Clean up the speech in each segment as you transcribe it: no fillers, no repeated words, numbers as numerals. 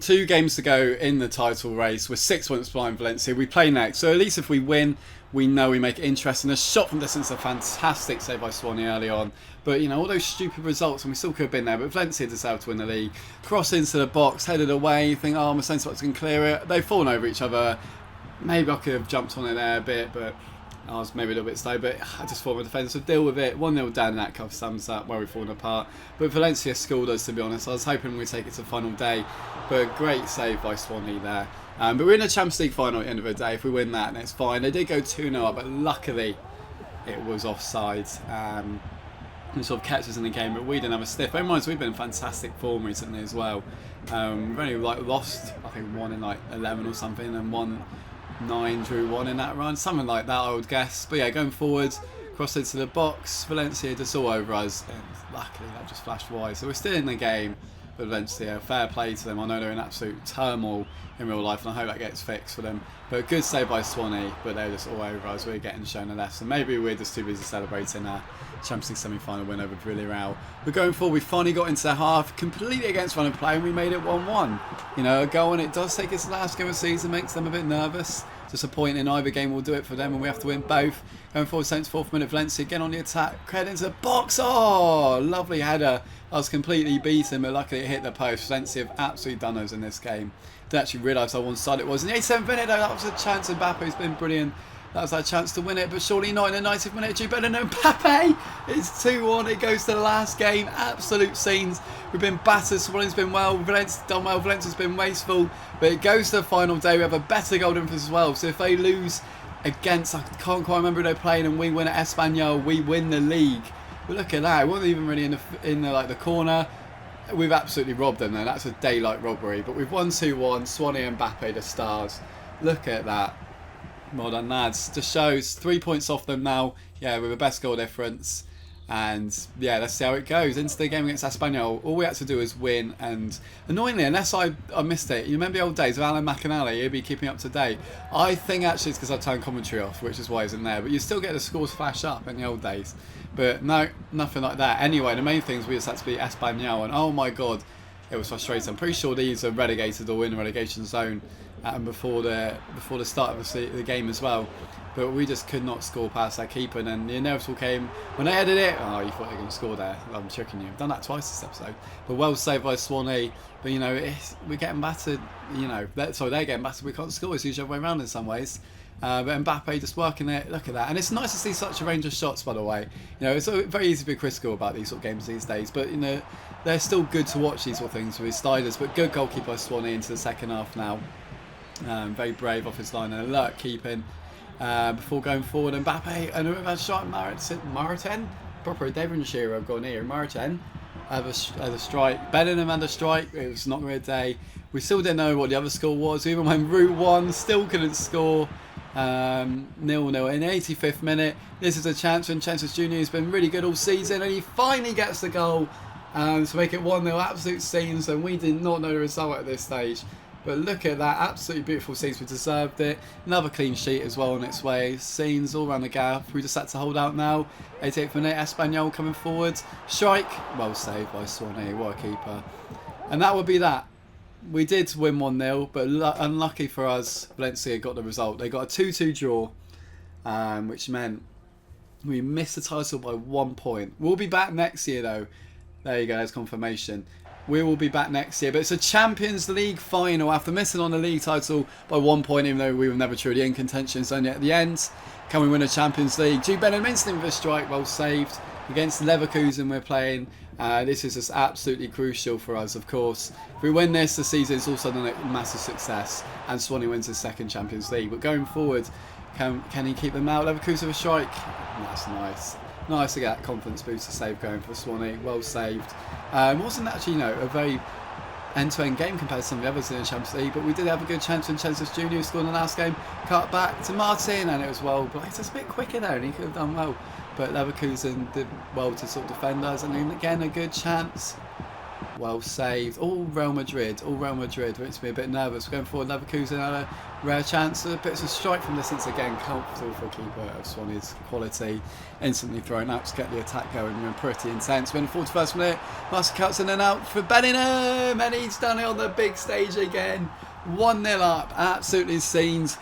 2 games to go in the title race. We're 6 points behind Valencia. We play next, so at least if we win, we know we make it interesting. A shot from distance, a fantastic save by Swanee early on. But, you know, all those stupid results, and we still could have been there, but Valencia deserved to win the league. Cross into the box, headed away, you think, oh, my centre backs can clear it. They've fallen over each other. Maybe I could have jumped on it there a bit, but I was maybe a little bit slow, but I just thought my defence would deal with it. 1-0 down in that cup sums up where we've fallen apart. But Valencia schooled us, to be honest. I was hoping we'd take it to the final day, but great save by Swanee there. But we're in a Champions League final at the end of the day. If we win that, then it's fine. They did go 2-0 up, but luckily it was offside. It sort of kept us in the game, but we didn't have a sniff. Bear in mind, we've been in fantastic form recently as well. We've only lost, I think, 1 in 11 or something, and 1-9, drew 1 in that run, something like that, I would guess. But yeah, going forward, cross into the box, Valencia just all over us, and luckily that just flashed wide. So we're still in the game, but Valencia, fair play to them. I know they're in absolute turmoil in real life, and I hope that gets fixed for them. But good save by Swanee, but they're just all over us. We're getting shown a lesson. Maybe we're just too busy celebrating our Champions League semi-final win over Villarreal. But going forward, we finally got into the half, completely against run of play, and we made it 1-1. You know, a goal, and it does take its last game of the season, makes them a bit nervous. Just a point in either game will do it for them, and we have to win both. Going forward, 74th minute, Valencia again on the attack. Credit into the box. Oh, lovely header. I was completely beaten, but luckily it hit the post. Valencia have absolutely done us in this game. Didn't actually realise how one-sided it was. In the 87th minute, though, that was a chance. Mbappe's been brilliant. That was our chance to win it, but surely not in the 90th minute. Do better than Mbappe. It's 2-1. It goes to the last game. Absolute scenes. We've been battered. Swanee's been well. Valencia's done well. Valencia's been wasteful. But it goes to the final day. We have a better goal difference as well. So if they lose against, I can't quite remember who they're playing, and we win at Espanyol, we win the league. But look at that. It wasn't even really in the corner. We've absolutely robbed them, though. That's a daylight robbery. But we've won 2-1. Swanee and Mbappe, the stars. Look at that. Well done, lads. Just shows 3 points off them now. Yeah, with the best goal difference. And yeah, let's see how it goes. Into the game against Espanyol, all we had to do is win. And annoyingly, unless I missed it, you remember the old days of Alan McAnally, he'd be keeping up to date. I think actually it's because I've turned commentary off, which is why he's in there. But you still get the scores flash up in the old days. But no, nothing like that. Anyway, the main thing is we just had to beat Espanyol, and oh my god, it was frustrating. I'm pretty sure these are relegated or in the relegation zone before the start of the game as well. But we just could not score past our keeper, and then the inevitable came when they headed it. Oh, you thought they were going to score there. I'm tricking you. I've done that twice this episode. But well saved by Swanee. But, you know, we're getting battered. You know, they're getting battered. We can't score. It's usually the other way around in some ways. But Mbappe just working it. Look at that. And it's nice to see such a range of shots, by the way. You know, it's very easy to be critical about these sort of games these days. But, you know, they're still good to watch, these sort of things with his sliders. But good goalkeeper by Swanee into the second half now. Very brave off his line and alert keeping. Before going forward, Mbappe and a shot. Maritain, proper Devonshire I've gone here. Maritain had a strike. Bellingham had a strike. It was not a great day. We still didn't know what the other score was. We even went route 1, still couldn't score. 0-0 in the 85th minute. This is a chance when Chances Jr. has been really good all season, and he finally gets the goal to make it 1-0. Absolute scenes, and we did not know the result at this stage. But look at that, absolutely beautiful scenes. We deserved it. Another clean sheet as well on its way. Scenes all around the gap. We just had to hold out now. 88th minute, Espanyol coming forward. Strike. Well saved by Swanee. What a keeper. And that would be that. We did win 1-0, but unlucky for us, Valencia got the result. They got a 2-2 draw, which meant we missed the title by 1 point. We'll be back next year, though. There you go, there's confirmation. We will be back next year, but it's a Champions League final after missing on the league title by 1 point, even though we were never truly in contention. It's only at the end. Can we win a Champions League? Jude Bellingham instantly with a strike, well saved. Against Leverkusen we're playing. This is just absolutely crucial for us, of course. If we win this, the season is all of a sudden a massive success, and Swanee wins his second Champions League. But going forward, can he keep them out? Leverkusen with a strike. That's nice. Nice to get that confidence booster save going for Swanee. Well saved. It wasn't actually, you know, a very end-to-end game compared to some of the others in the Champions League, but we did have a good chance when Chances Jr. scored in the last game. Cut back to Martin, and it was well, but it's just a bit quicker there, and he could have done well. But Leverkusen did well to sort of defend us, and then again a good chance. Well saved. All Real Madrid. All Real Madrid. Makes me a bit nervous. We're going forward. Leverkusen had a rare chance. A bit of a strike from distance again. Comfortable for a keeper of Swansea quality. Instantly thrown out to get the attack going. We're pretty intense. We're in the 41st minute. Master cuts in and out for Bellingham. And he's done it on the big stage again. 1-0 up. Absolutely scenes.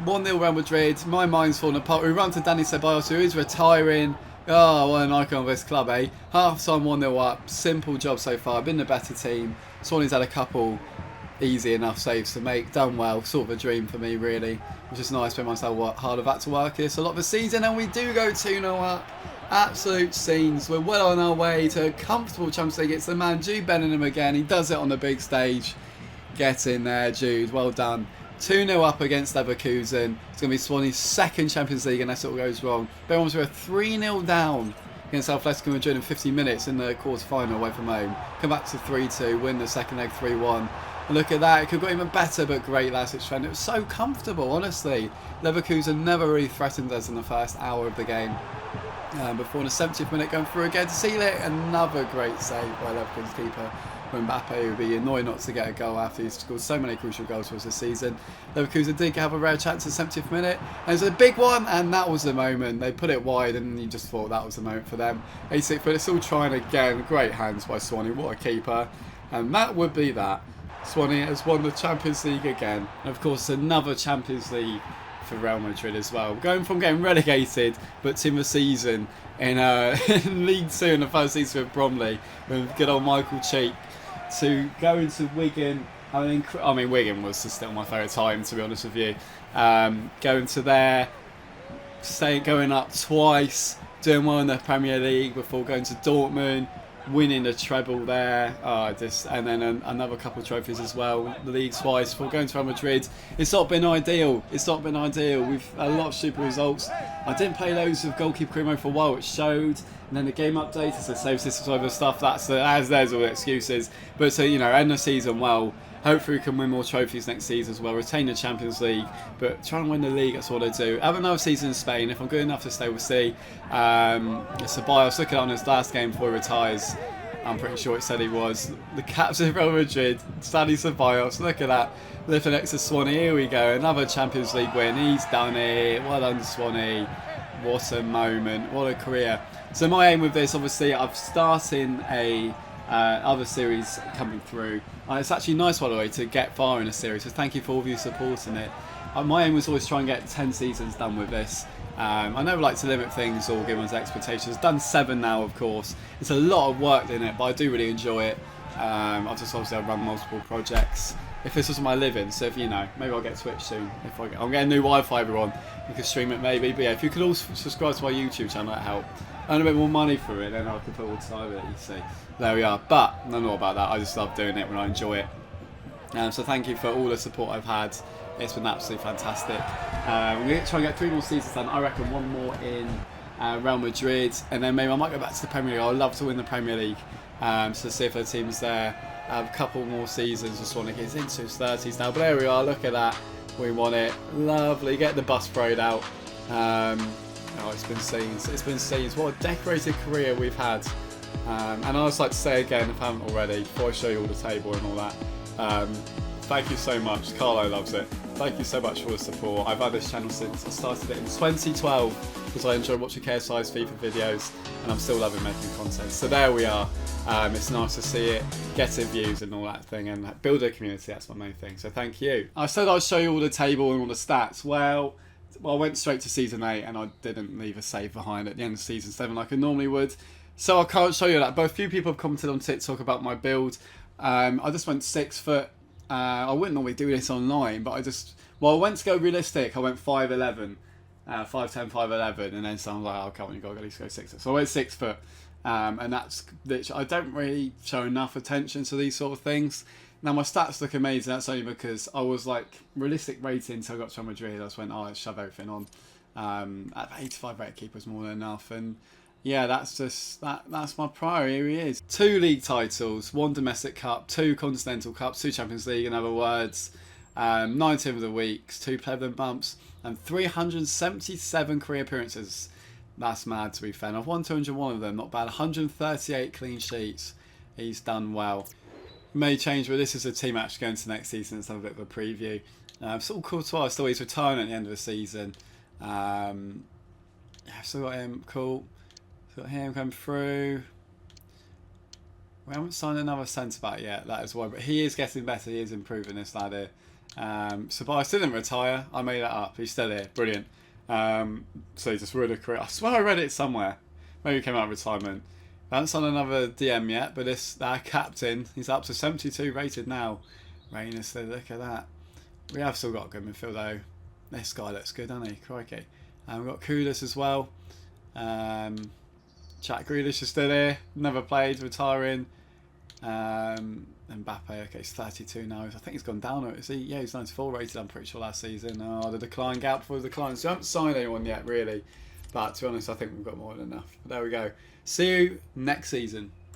1-0 Real Madrid. My mind's falling apart. We run to Dani Ceballos, who is retiring. Oh, what an icon of this club, eh? Half time 1-0 up. Simple job so far. Been the better team. Swansea's had a couple easy enough saves to make. Done well. Sort of a dream for me, really. Which is nice. Been myself what hard I've had to work this a lot of the season, and we do go 2-0 up. Absolute scenes. We're well on our way to a comfortable Champions League. It's the man Jude Bellingham again. He does it on the big stage. Get in there, Jude. Well done. 2-0 up against Leverkusen. It's going to be Swansea's second Champions League unless it all goes wrong. Bellingham were 3-0 down against Atletico Madrid in 50 minutes in the quarter-final away from home. Come back to 3-2, win the second leg 3-1. Look at that, it could have got even better, but great last trend. It was so comfortable, honestly. Leverkusen never really threatened us in the first hour of the game. Before in the 70th minute going through again to seal it. Another great save by Leverkusen's keeper. Mbappe would be annoyed not to get a goal after he's scored so many crucial goals for us this season. Leverkusen did have a rare chance in the 70th minute. And it was a big one, and that was the moment. They put it wide, and you just thought that was the moment for them. 86th minute, still trying again. Great hands by Swansea. What a keeper. And that would be that. Swansea has won the Champions League again. And of course, another Champions League for Real Madrid as well. Going from getting relegated, but to the season in League 2 in the first season with Bromley, with good old Michael Cheek, to going to Wigan. I mean, Wigan was still my favourite time, to be honest with you. Going to there, going up twice, doing well in the Premier League before going to Dortmund, winning the treble there. And then another couple of trophies as well, the league twice before going to Real Madrid. It's not been ideal. We've had a lot of super results. I didn't play loads of Goalkeeper Cremo for a while, which showed. And then the game update is the save systems over stuff. There's all the excuses. But so, end the season well. Hopefully we can win more trophies next season as well. Retain the Champions League, but try and win the league. That's what I do. Have another season in Spain. If I'm good enough to stay, we'll see. Ceballos, looking on his last game before he retires. I'm pretty sure it said he was. The captain of Real Madrid, Dani Ceballos. Look at that. Lifting next to Swansea. Here we go. Another Champions League win. He's done it. Well done, Swansea. What a moment. What a career. So my aim with this, obviously, I'm starting a other series coming through. It's actually nice, by the way, to get far in a series. So thank you for all of you supporting it. My aim was always try and get 10 seasons done with this. I never like to limit things or give one's expectations. Done 7 now, of course. It's a lot of work in it, but I do really enjoy it. I've just obviously run multiple projects. If this was my living, so if maybe I'll get Twitch soon. I'm getting new Wi-Fi, everyone. You can stream it maybe. But yeah, if you could all subscribe to my YouTube channel, that'd help. Earn a bit more money for it, then I could put all the time in it, you see. There we are. But no more about that. I just love doing it when I enjoy it. So thank you for all the support I've had. It's been absolutely fantastic. We're going to try and get 3 more seasons done. I reckon 1 more in Real Madrid, and then maybe I might go back to the Premier League. I'd love to win the Premier League. So see if the team's there. A couple more seasons. Just want to get into his 30s now. But there we are. Look at that. We won it. Lovely. Get the bus parade out. It's been scenes. It's been scenes. What a decorated career we've had. And I'd just like to say again, if I haven't already, before I show you all the table and all that, thank you so much. Carlo loves it. Thank you so much for the support. I've had this channel since I started it in 2012 because I enjoy watching KSI's FIFA videos, and I'm still loving making content. So there we are. It's nice to see it, getting views and all that thing, and build a community. That's my main thing. So thank you. I said I'd show you all the table and all the stats. Well, I went straight to season 8 and I didn't leave a save behind at the end of season 7 like I normally would. So I can't show you that. But a few people have commented on TikTok about my build. I just went 6 foot. I wouldn't normally do this online, but I went to go realistic. I went 5'11", 5'10", 5'11", and then someone was like, "Oh, come on, you got to at least go 6 foot." So I went 6 foot, and that's literally, I don't really show enough attention to these sort of things. Now my stats look amazing. That's only because I was like realistic rating until I got to Real Madrid. I just went, let's shove everything on. At 85 rated keeper's more than enough, and yeah, that's my priority. Here he is. 2 league titles, 1 domestic cup, 2 continental cups, 2 Champions League, in other words, 19 of the weeks, 2 Player of the Months, and 377 career appearances. That's mad, to be fair. And I've won 201 of them, not bad. 138 clean sheets. He's done well. May change, but this is a team actually going to next season. Let's have a bit of a preview. Still Courtois, still he's retiring at the end of the season. Yeah, still got him. Cool. Still got him coming through. We haven't signed another centre back yet. That is why, but he is getting better. He is improving, this lad here. Ceballos didn't retire. I made that up. He's still here. Brilliant. So he just ruined a career. I swear I read it somewhere. Maybe he came out of retirement. I haven't signed another DM yet, but this captain, he's up to 72 rated now. Reynes, look at that. We have still got a good midfield though. This guy looks good, doesn't he? Crikey. We've got Kudus as well. Jack Grealish is still here. Never played, retiring. Mbappe, okay, he's 32 now. I think he's gone down. Is he? Yeah, he's 94 rated, I'm pretty sure, last season. Oh, the decline gap for the decline. So I haven't signed anyone yet, really. But to be honest, I think we've got more than enough. But there we go. See you next season.